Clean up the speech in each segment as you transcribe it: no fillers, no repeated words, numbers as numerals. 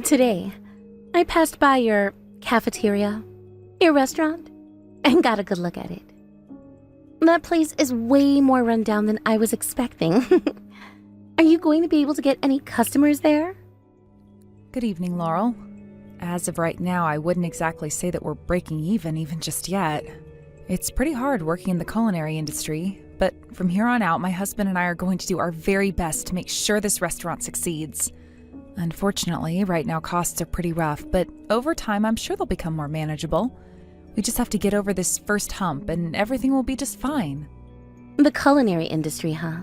Today, I passed by your cafeteria, your restaurant, and got a good look at it. That place is way more run down than I was expecting. Are you going to be able to get any customers there? Good evening, Laurel. As of right now, I wouldn't exactly say that we're breaking even just yet. It's pretty hard working in the culinary industry, but from here on out, my husband and I are going to do our very best to make sure this restaurant succeeds. Unfortunately, right now costs are pretty rough, but over time I'm sure they'll become more manageable. We just have to get over this first hump and everything will be just fine. The culinary industry, huh?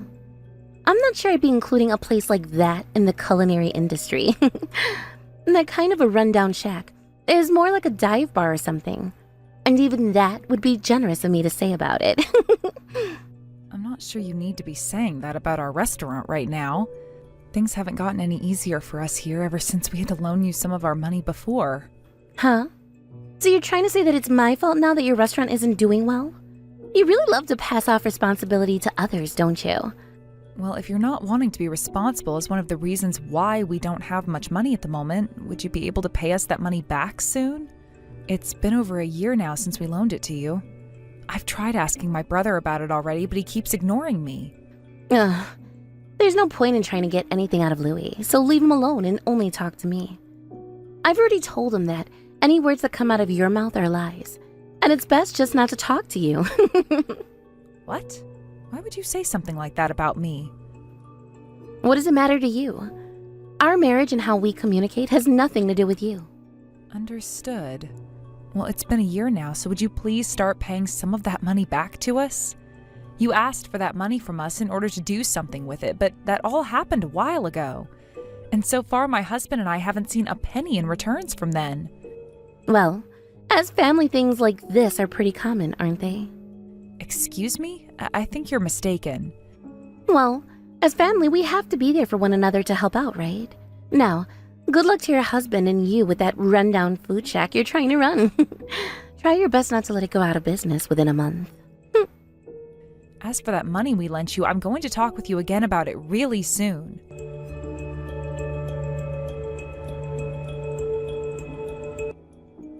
I'm not sure I'd be including a place like that in the culinary industry. That kind of a rundown shack is more like a dive bar or something. And even that would be generous of me to say about it. I'm not sure you need to be saying that about our restaurant right now. Things haven't gotten any easier for us here ever since we had to loan you some of our money before. Huh? So you're trying to say that it's my fault now that your restaurant isn't doing well? You really love to pass off responsibility to others, don't you? Well, if you're not wanting to be responsible as one of the reasons why we don't have much money at the moment, would you be able to pay us that money back soon? It's been over a year now since we loaned it to you. I've tried asking my brother about it already, but he keeps ignoring me. Ugh. There's no point in trying to get anything out of Louis, so leave him alone and only talk to me. I've already told him that any words that come out of your mouth are lies, and it's best just not to talk to you. What? Why would you say something like that about me? What does it matter to you? Our marriage and how we communicate has nothing to do with you. Understood. Well, it's been a year now, so would you please start paying some of that money back to us? You asked for that money from us in order to do something with it, but that all happened a while ago. And so far, my husband and I haven't seen a penny in returns from then. Well, as family things like this are pretty common, aren't they? Excuse me? I think you're mistaken. Well, as family, we have to be there for one another to help out, right? Now, good luck to your husband and you with that rundown food shack you're trying to run. Try your best not to let it go out of business within a month. As for that money we lent you, I'm going to talk with you again about it really soon.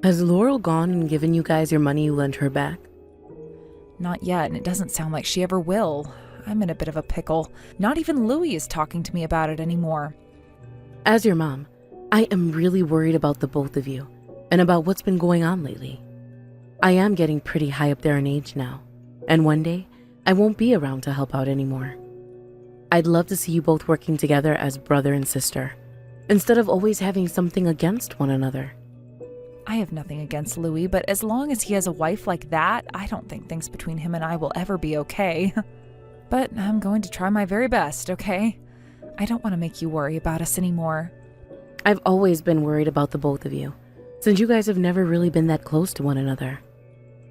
Has Laurel gone and given you guys your money you lent her back? Not yet, and it doesn't sound like she ever will. I'm in a bit of a pickle. Not even Louis is talking to me about it anymore. As your mom, I am really worried about the both of you and about what's been going on lately. I am getting pretty high up there in age now, and one day I won't be around to help out anymore. I'd love to see you both working together as brother and sister, instead of always having something against one another. I have nothing against Louis, but as long as he has a wife like that, I don't think things between him and I will ever be okay. But I'm going to try my very best, okay? I don't want to make you worry about us anymore. I've always been worried about the both of you, since you guys have never really been that close to one another.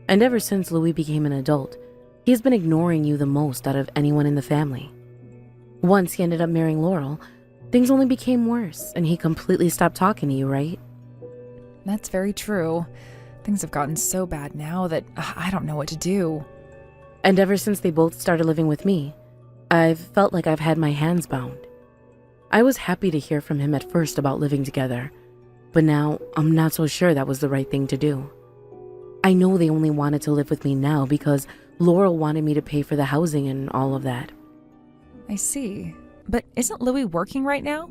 And ever since Louis became an adult, he has been ignoring you the most out of anyone in the family. Once he ended up marrying Laurel, things only became worse, and he completely stopped talking to you, right? That's very true. Things have gotten so bad now that I don't know what to do. And ever since they both started living with me, I've felt like I've had my hands bound. I was happy to hear from him at first about living together, but now I'm not so sure that was the right thing to do. I know they only wanted to live with me now because Laurel wanted me to pay for the housing and all of that. I see. But isn't Louis working right now?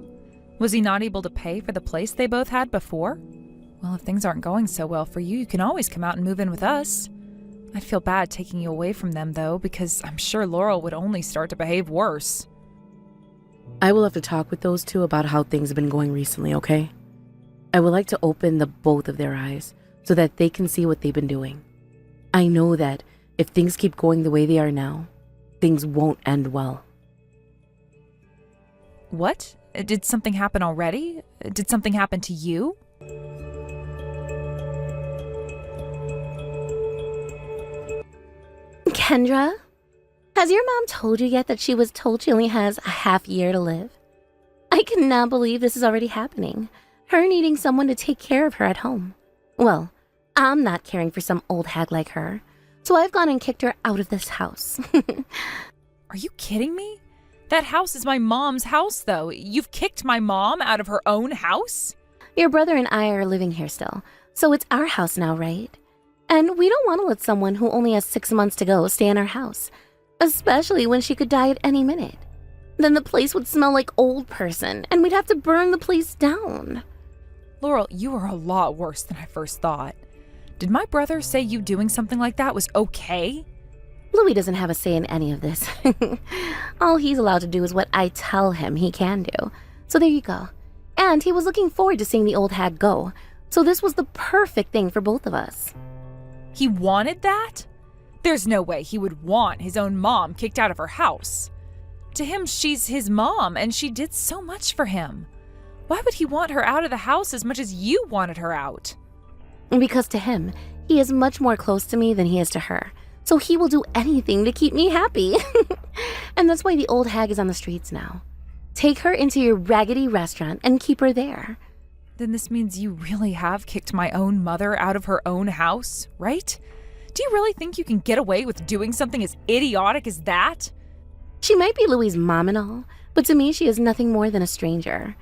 Was he not able to pay for the place they both had before? Well, if things aren't going so well for you, you can always come out and move in with us. I'd feel bad taking you away from them, though, because I'm sure Laurel would only start to behave worse. I will have to talk with those two about how things have been going recently, okay? I would like to open the both of their eyes so that they can see what they've been doing. I know that if things keep going the way they are now, things won't end well. What? Did something happen already? Did something happen to you? Kendra, has your mom told you yet that she was told she only has a half year to live? I cannot believe this is already happening. Her needing someone to take care of her at home. Well, I'm not caring for some old hag like her, so I've gone and kicked her out of this house. Are you kidding me? That house is my mom's house, though. You've kicked my mom out of her own house? Your brother and I are living here still, so it's our house now, right? And we don't want to let someone who only has 6 months to go stay in our house, especially when she could die at any minute. Then the place would smell like old person, and we'd have to burn the place down. Laurel, you are a lot worse than I first thought. Did my brother say you doing something like that was okay? Louis doesn't have a say in any of this. All he's allowed to do is what I tell him he can do. So there you go. And he was looking forward to seeing the old hag go, so this was the perfect thing for both of us. He wanted that? There's no way he would want his own mom kicked out of her house. To him, she's his mom, and she did so much for him. Why would he want her out of the house as much as you wanted her out? Because to him, he is much more close to me than he is to her. So he will do anything to keep me happy. And that's why the old hag is on the streets now. Take her into your raggedy restaurant and keep her there. Then this means you really have kicked my own mother out of her own house, right? Do you really think you can get away with doing something as idiotic as that? She might be Louis's mom and all, but to me she is nothing more than a stranger.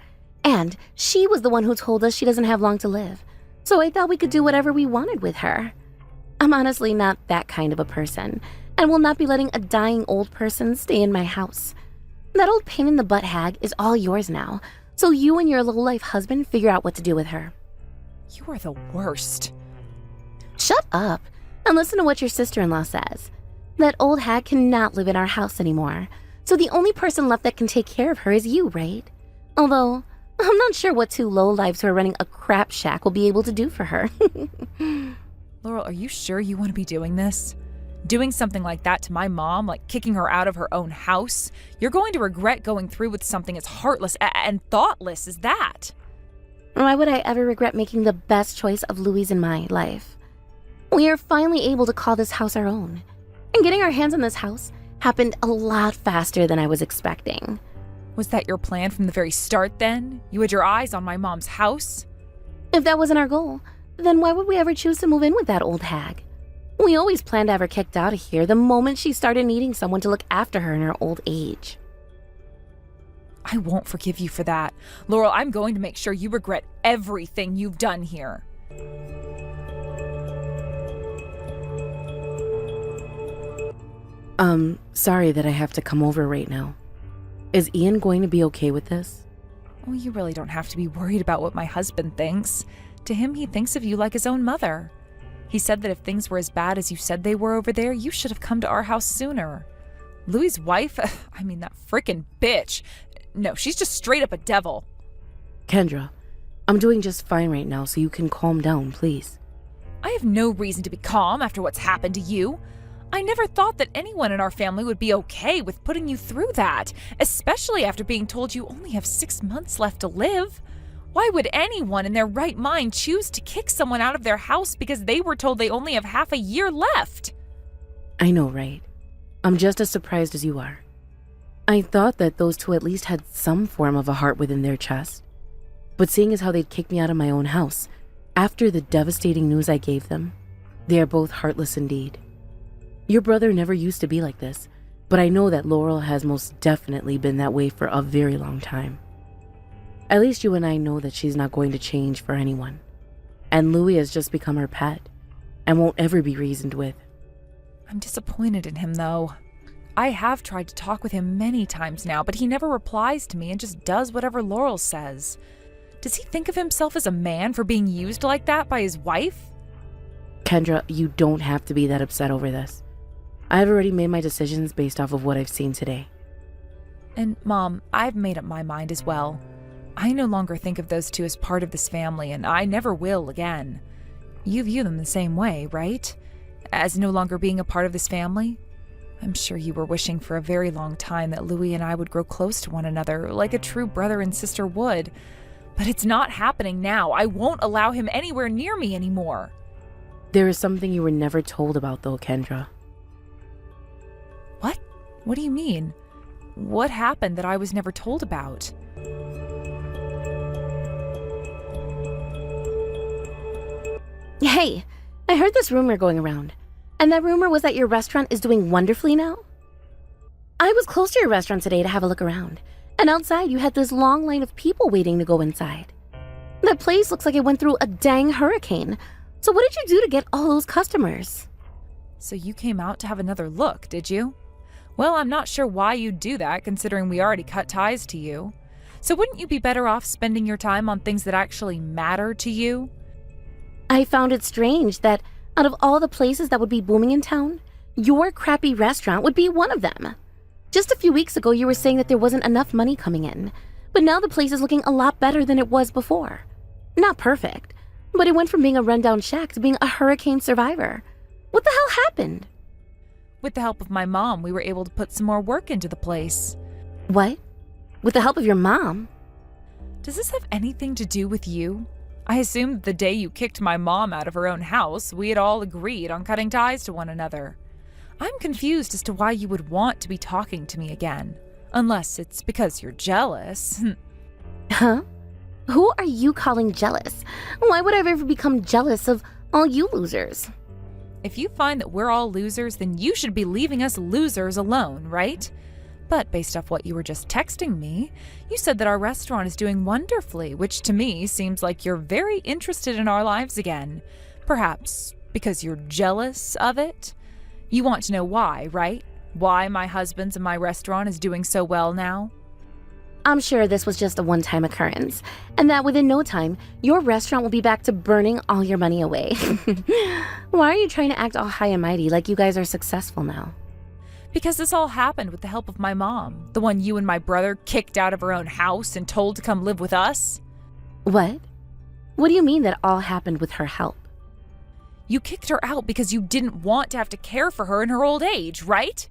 And she was the one who told us she doesn't have long to live. So I thought we could do whatever we wanted with her. I'm honestly not that kind of a person, and will not be letting a dying old person stay in my house. That old pain-in-the-butt hag is all yours now, so you and your low-life husband figure out what to do with her. You are the worst. Shut up, and listen to what your sister-in-law says. That old hag cannot live in our house anymore, so the only person left that can take care of her is you, right? Although, I'm not sure what two lowlifes who are running a crap shack will be able to do for her. Laurel, are you sure you want to be doing this? Doing something like that to my mom, like kicking her out of her own house? You're going to regret going through with something as heartless and thoughtless as that. Why would I ever regret making the best choice of Louis in my life? We are finally able to call this house our own. And getting our hands on this house happened a lot faster than I was expecting. Was that your plan from the very start then? You had your eyes on my mom's house? If that wasn't our goal, then why would we ever choose to move in with that old hag? We always planned to have her kicked out of here the moment she started needing someone to look after her in her old age. I won't forgive you for that. Laurel, I'm going to make sure you regret everything you've done here. Sorry that I have to come over right now. Is Ian going to be okay with this? Well, you really don't have to be worried about what my husband thinks. To him, he thinks of you like his own mother. He said that if things were as bad as you said they were over there, you should have come to our house sooner. Louis's wife, that frickin' bitch. No, she's just straight up a devil. Kendra, I'm doing just fine right now, so you can calm down, please. I have no reason to be calm after what's happened to you. I never thought that anyone in our family would be okay with putting you through that, especially after being told you only have 6 months left to live. Why would anyone in their right mind choose to kick someone out of their house because they were told they only have half a year left? I know, right? I'm just as surprised as you are. I thought that those two at least had some form of a heart within their chest. But seeing as how they'd kicked me out of my own house, after the devastating news I gave them, they are both heartless indeed. Your brother never used to be like this, but I know that Laurel has most definitely been that way for a very long time. At least you and I know that she's not going to change for anyone. And Louis has just become her pet, and won't ever be reasoned with. I'm disappointed in him, though. I have tried to talk with him many times now, but he never replies to me and just does whatever Laurel says. Does he think of himself as a man for being used like that by his wife? Kendra, you don't have to be that upset over this. I've already made my decisions based off of what I've seen today. And, Mom, I've made up my mind as well. I no longer think of those two as part of this family, and I never will again. You view them the same way, right? As no longer being a part of this family? I'm sure you were wishing for a very long time that Louis and I would grow close to one another, like a true brother and sister would. But it's not happening now. I won't allow him anywhere near me anymore. There is something you were never told about, though, Kendra. What? What do you mean? What happened that I was never told about? Hey, I heard this rumor going around. And that rumor was that your restaurant is doing wonderfully now? I was close to your restaurant today to have a look around. And outside you had this long line of people waiting to go inside. The That place looks like it went through a dang hurricane. So what did you do to get all those customers? So you came out to have another look, did you? Well, I'm not sure why you'd do that, considering we already cut ties to you. So wouldn't you be better off spending your time on things that actually matter to you? I found it strange that out of all the places that would be booming in town, your crappy restaurant would be one of them. Just a few weeks ago, you were saying that there wasn't enough money coming in, but now the place is looking a lot better than it was before. Not perfect, but it went from being a rundown shack to being a hurricane survivor. What the hell happened? With the help of my mom, we were able to put some more work into the place. What? With the help of your mom? Does this have anything to do with you? I assumed the day you kicked my mom out of her own house, we had all agreed on cutting ties to one another. I'm confused as to why you would want to be talking to me again. Unless it's because you're jealous. Huh? Who are you calling jealous? Why would I ever become jealous of all you losers? If you find that we're all losers, then you should be leaving us losers alone, right? But based off what you were just texting me, you said that our restaurant is doing wonderfully, which to me seems like you're very interested in our lives again. Perhaps because you're jealous of it? You want to know why, right? Why my husband's and my restaurant is doing so well now? I'm sure this was just a one-time occurrence, and that within no time, your restaurant will be back to burning all your money away. Why are you trying to act all high and mighty like you guys are successful now? Because this all happened with the help of my mom, the one you and my brother kicked out of her own house and told to come live with us. What? What do you mean that all happened with her help? You kicked her out because you didn't want to have to care for her in her old age, right?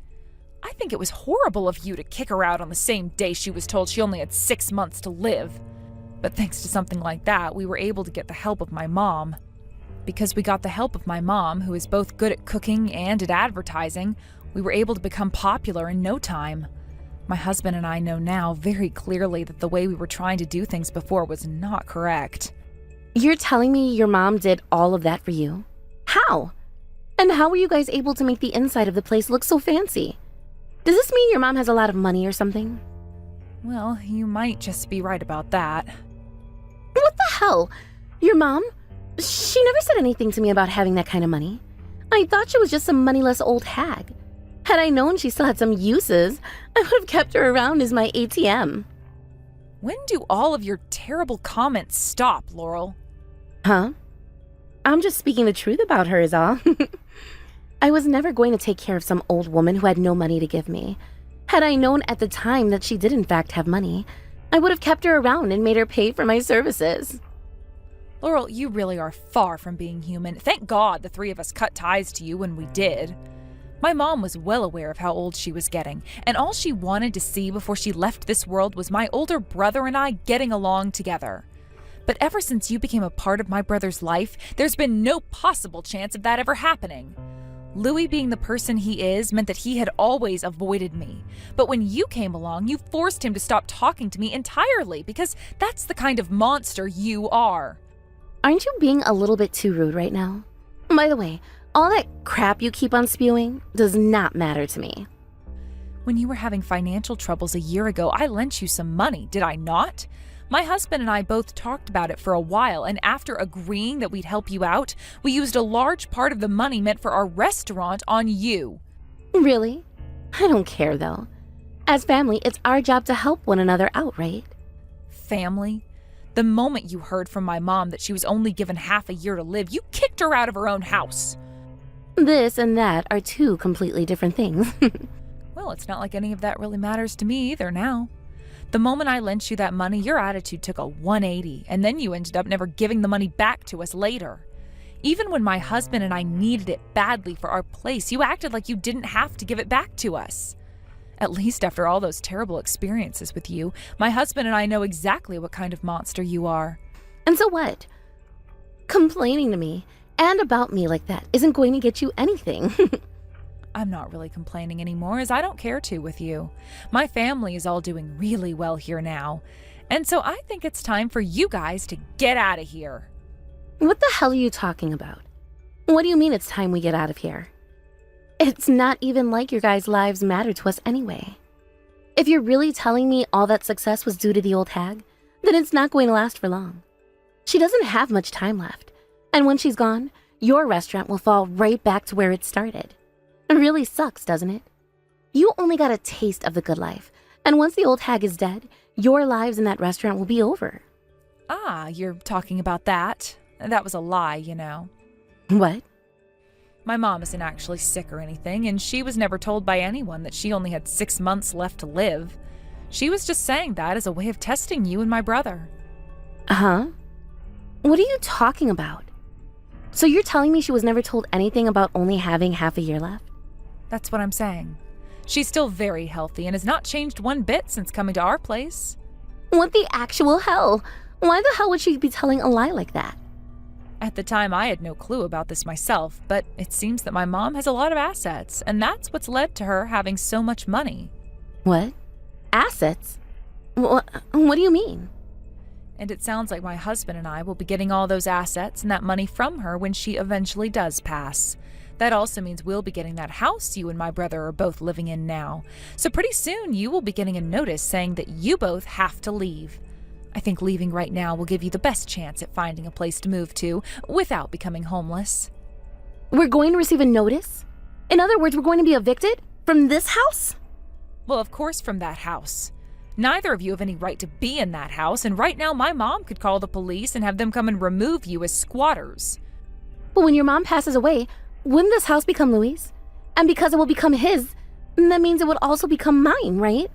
I think it was horrible of you to kick her out on the same day she was told she only had 6 months to live. But thanks to something like that, we were able to get the help of my mom. Because we got the help of my mom, who is both good at cooking and at advertising, we were able to become popular in no time. My husband and I know now very clearly that the way we were trying to do things before was not correct. You're telling me your mom did all of that for you? How? And how were you guys able to make the inside of the place look so fancy? Does this mean your mom has a lot of money or something? Well, you might just be right about that. What the hell? Your mom? She never said anything to me about having that kind of money. I thought she was just some moneyless old hag. Had I known she still had some uses, I would have kept her around as my ATM. When do all of your terrible comments stop, Laurel? Huh? I'm just speaking the truth about her is all. I was never going to take care of some old woman who had no money to give me. Had I known at the time that she did in fact have money, I would have kept her around and made her pay for my services. Laurel, you really are far from being human. Thank God the three of us cut ties to you when we did. My mom was well aware of how old she was getting, and all she wanted to see before she left this world was my older brother and I getting along together. But ever since you became a part of my brother's life, there's been no possible chance of that ever happening. Louis being the person he is meant that he had always avoided me. But when you came along, you forced him to stop talking to me entirely because that's the kind of monster you are. Aren't you being a little bit too rude right now? By the way, all that crap you keep on spewing does not matter to me. When you were having financial troubles a year ago, I lent you some money, did I not? My husband and I both talked about it for a while, and after agreeing that we'd help you out, we used a large part of the money meant for our restaurant on you. Really? I don't care, though. As family, it's our job to help one another out, right? Family? The moment you heard from my mom that she was only given half a year to live, you kicked her out of her own house. This and that are two completely different things. Well, it's not like any of that really matters to me either now. The moment I lent you that money, your attitude took a 180, and then you ended up never giving the money back to us later. Even when my husband and I needed it badly for our place, you acted like you didn't have to give it back to us. At least after all those terrible experiences with you, my husband and I know exactly what kind of monster you are. And so what? Complaining to me and about me like that isn't going to get you anything. I'm not really complaining anymore, as I don't care to with you. My family is all doing really well here now, and so I think it's time for you guys to get out of here. What the hell are you talking about? What do you mean it's time we get out of here? It's not even like your guys' lives matter to us anyway. If you're really telling me all that success was due to the old hag, then it's not going to last for long. She doesn't have much time left. And when she's gone, your restaurant will fall right back to where it started. It really sucks, doesn't it? You only got a taste of the good life. And once the old hag is dead, your lives in that restaurant will be over. Ah, you're talking about that. That was a lie, you know. What? My mom isn't actually sick or anything, and she was never told by anyone that she only had 6 months left to live. She was just saying that as a way of testing you and my brother. Huh? What are you talking about? So you're telling me she was never told anything about only having half a year left? That's what I'm saying. She's still very healthy and has not changed one bit since coming to our place. What the actual hell? Why the hell would she be telling a lie like that? At the time, I had no clue about this myself, but it seems that my mom has a lot of assets, and that's what's led to her having so much money. What? Assets? What do you mean? And it sounds like my husband and I will be getting all those assets and that money from her when she eventually does pass. That also means we'll be getting that house you and my brother are both living in now. So pretty soon you will be getting a notice saying that you both have to leave. I think leaving right now will give you the best chance at finding a place to move to without becoming homeless. We're going to receive a notice? In other words, we're going to be evicted? From this house? Well, of course from that house. Neither of you have any right to be in that house, and right now my mom could call the police and have them come and remove you as squatters. But when your mom passes away, wouldn't this house become Louis'? And because it will become his, that means it would also become mine, right?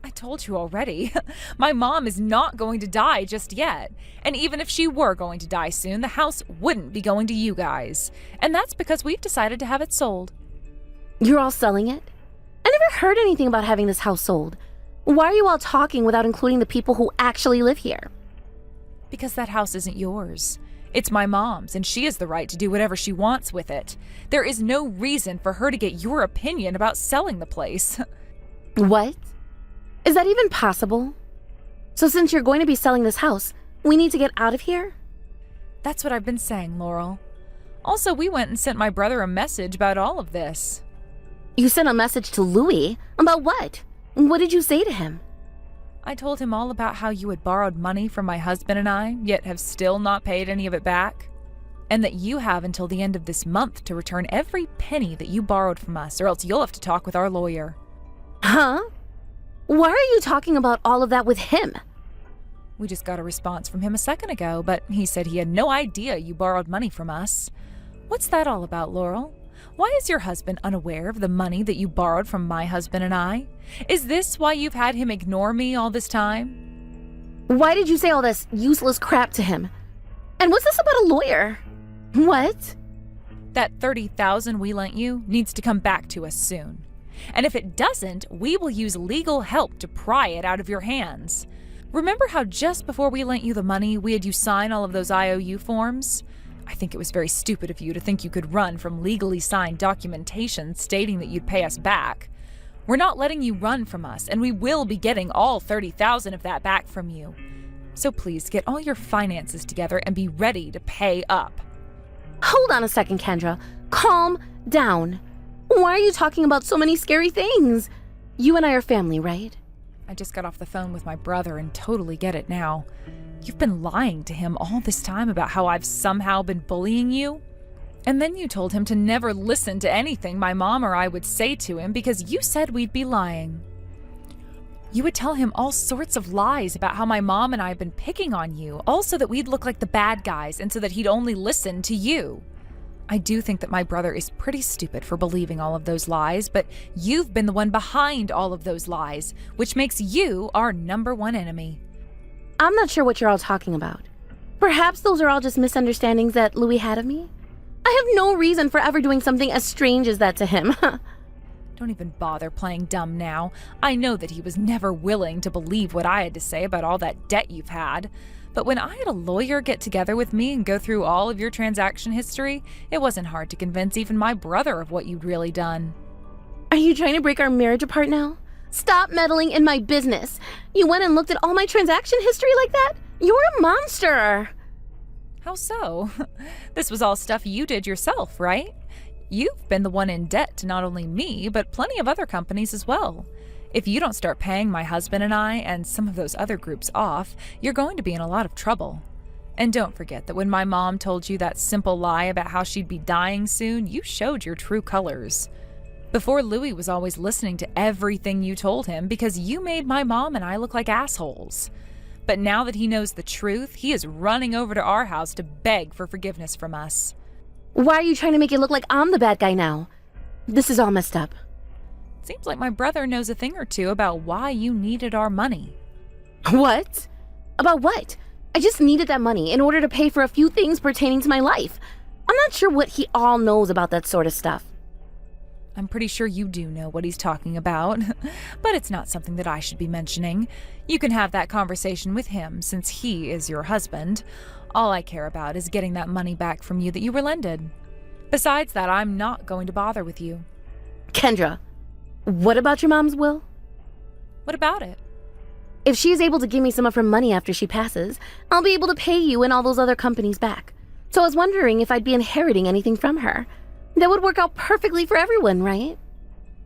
I told you already. My mom is not going to die just yet. And even if she were going to die soon, the house wouldn't be going to you guys. And that's because we've decided to have it sold. You're all selling it? I never heard anything about having this house sold. Why are you all talking without including the people who actually live here? Because that house isn't yours. It's my mom's, and she has the right to do whatever she wants with it. There is no reason for her to get your opinion about selling the place. What? Is that even possible? So since you're going to be selling this house, we need to get out of here? That's what I've been saying, Laurel. Also, we went and sent my brother a message about all of this. You sent a message to Louis? About what? What did you say to him? I told him all about how you had borrowed money from my husband and I, yet have still not paid any of it back. And that you have until the end of this month to return every penny that you borrowed from us, or else you'll have to talk with our lawyer. Huh? Why are you talking about all of that with him? We just got a response from him a second ago, but he said he had no idea you borrowed money from us. What's that all about, Laurel? Why is your husband unaware of the money that you borrowed from my husband and I? Is this why you've had him ignore me all this time? Why did you say all this useless crap to him? And what's this about a lawyer? What? That $30,000 we lent you needs to come back to us soon. And if it doesn't, we will use legal help to pry it out of your hands. Remember how just before we lent you the money, we had you sign all of those IOU forms? I think it was very stupid of you to think you could run from legally signed documentation stating that you'd pay us back. We're not letting you run from us, and we will be getting all $30,000 of that back from you. So please get all your finances together and be ready to pay up. Hold on a second, Kendra. Calm down. Why are you talking about so many scary things? You and I are family, right? I just got off the phone with my brother and totally get it now. You've been lying to him all this time about how I've somehow been bullying you. And then you told him to never listen to anything my mom or I would say to him because you said we'd be lying. You would tell him all sorts of lies about how my mom and I have been picking on you, all so that we'd look like the bad guys and so that he'd only listen to you. I do think that my brother is pretty stupid for believing all of those lies, but you've been the one behind all of those lies, which makes you our #1 enemy. I'm not sure what you're all talking about. Perhaps those are all just misunderstandings that Louis had of me? I have no reason for ever doing something as strange as that to him. Don't even bother playing dumb now. I know that he was never willing to believe what I had to say about all that debt you've had. But when I had a lawyer get together with me and go through all of your transaction history, it wasn't hard to convince even my brother of what you'd really done. Are you trying to break our marriage apart now? Stop meddling in my business. You went and looked at all my transaction history like that? You're a monster. How so? This was all stuff you did yourself, right? You've been the one in debt to not only me, but plenty of other companies as well. If you don't start paying my husband and I and some of those other groups off, you're going to be in a lot of trouble. And don't forget that when my mom told you that simple lie about how she'd be dying soon, you showed your true colors. Before, Louis was always listening to everything you told him because you made my mom and I look like assholes. But now that he knows the truth, he is running over to our house to beg for forgiveness from us. Why are you trying to make it look like I'm the bad guy now? This is all messed up. Seems like my brother knows a thing or two about why you needed our money. What? About what? I just needed that money in order to pay for a few things pertaining to my life. I'm not sure what he all knows about that sort of stuff. I'm pretty sure you do know what he's talking about, but it's not something that I should be mentioning. You can have that conversation with him since he is your husband. All I care about is getting that money back from you that you were lended. Besides that, I'm not going to bother with you. Kendra, what about your mom's will? What about it? If she is able to give me some of her money after she passes, I'll be able to pay you and all those other companies back. So I was wondering if I'd be inheriting anything from her. That would work out perfectly for everyone, right?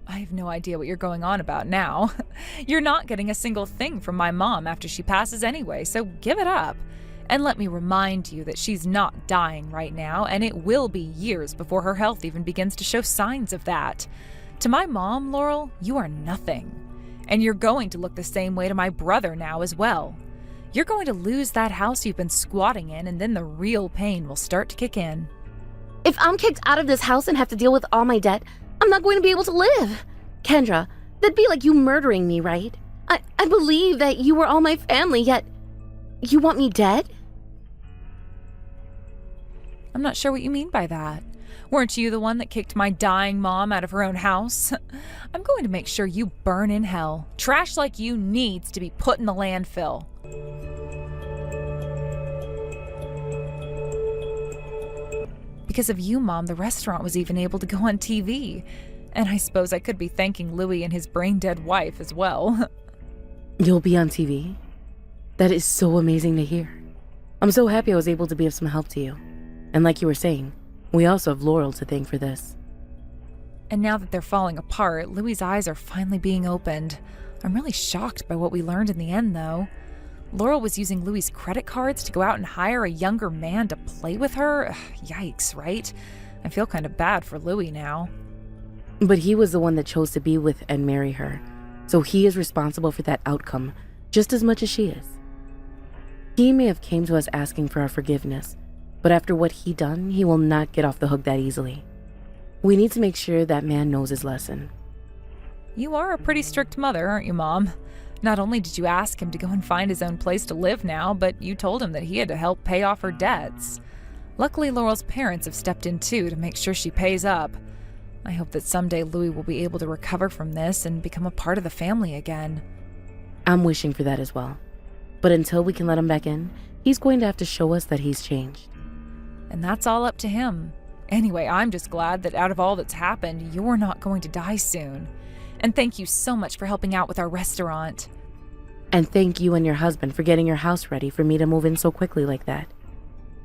I have no idea what you're going on about now. You're not getting a single thing from my mom after she passes anyway, so give it up. And let me remind you that she's not dying right now, and it will be years before her health even begins to show signs of that. To my mom, Laurel, you are nothing. And you're going to look the same way to my brother now as well. You're going to lose that house you've been squatting in, and then the real pain will start to kick in. If I'm kicked out of this house and have to deal with all my debt, I'm not going to be able to live. Kendra, that'd be like you murdering me, right? I believe that you were all my family, yet you want me dead? I'm not sure what you mean by that. Weren't you the one that kicked my dying mom out of her own house? I'm going to make sure you burn in hell. Trash like you needs to be put in the landfill. Because of you, Mom, the restaurant was even able to go on TV. And I suppose I could be thanking Louis and his brain-dead wife as well. You'll be on TV? That is so amazing to hear. I'm so happy I was able to be of some help to you. And like you were saying, we also have Laurel to thank for this. And now that they're falling apart, Louis's eyes are finally being opened. I'm really shocked by what we learned in the end, though. Laurel was using Louis's credit cards to go out and hire a younger man to play with her? Ugh, yikes, right? I feel kind of bad for Louis now. But he was the one that chose to be with and marry her, so he is responsible for that outcome just as much as she is. He may have came to us asking for our forgiveness, but after what he done, he will not get off the hook that easily. We need to make sure that man knows his lesson. You are a pretty strict mother, aren't you, Mom? Not only did you ask him to go and find his own place to live now, but you told him that he had to help pay off her debts. Luckily, Laurel's parents have stepped in too to make sure she pays up. I hope that someday Louis will be able to recover from this and become a part of the family again. I'm wishing for that as well. But until we can let him back in, he's going to have to show us that he's changed. And that's all up to him. Anyway, I'm just glad that out of all that's happened, you're not going to die soon. And thank you so much for helping out with our restaurant. And thank you and your husband for getting your house ready for me to move in so quickly like that.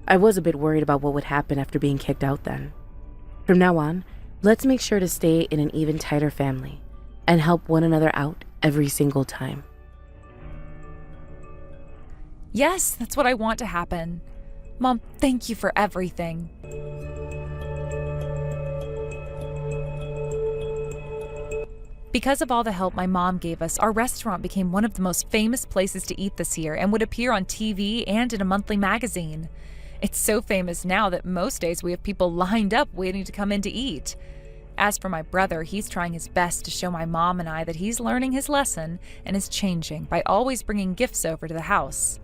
I was a bit worried about what would happen after being kicked out then. From now on, let's make sure to stay in an even tighter family and help one another out every single time. Yes, that's what I want to happen. Mom, thank you for everything. Because of all the help my mom gave us, our restaurant became one of the most famous places to eat this year and would appear on TV and in a monthly magazine. It's so famous now that most days we have people lined up waiting to come in to eat. As for my brother, he's trying his best to show my mom and I that he's learning his lesson and is changing by always bringing gifts over to the house.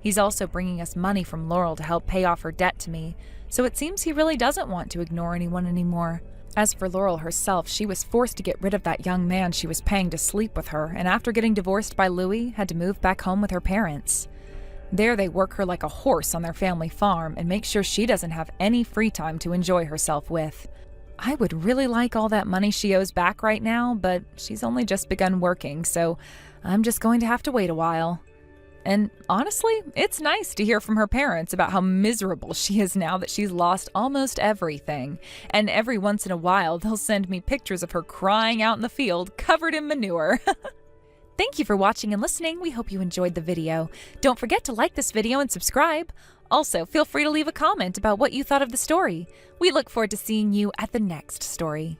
He's also bringing us money from Laurel to help pay off her debt to me, so it seems he really doesn't want to ignore anyone anymore. As for Laurel herself, she was forced to get rid of that young man she was paying to sleep with her, and after getting divorced by Louis, had to move back home with her parents. There they work her like a horse on their family farm and make sure she doesn't have any free time to enjoy herself with. I would really like all that money she owes back right now, but she's only just begun working, so I'm just going to have to wait a while. And honestly, it's nice to hear from her parents about how miserable she is now that she's lost almost everything. And every once in a while, they'll send me pictures of her crying out in the field, covered in manure. Thank you for watching and listening. We hope you enjoyed the video. Don't forget to like this video and subscribe. Also, feel free to leave a comment about what you thought of the story. We look forward to seeing you at the next story.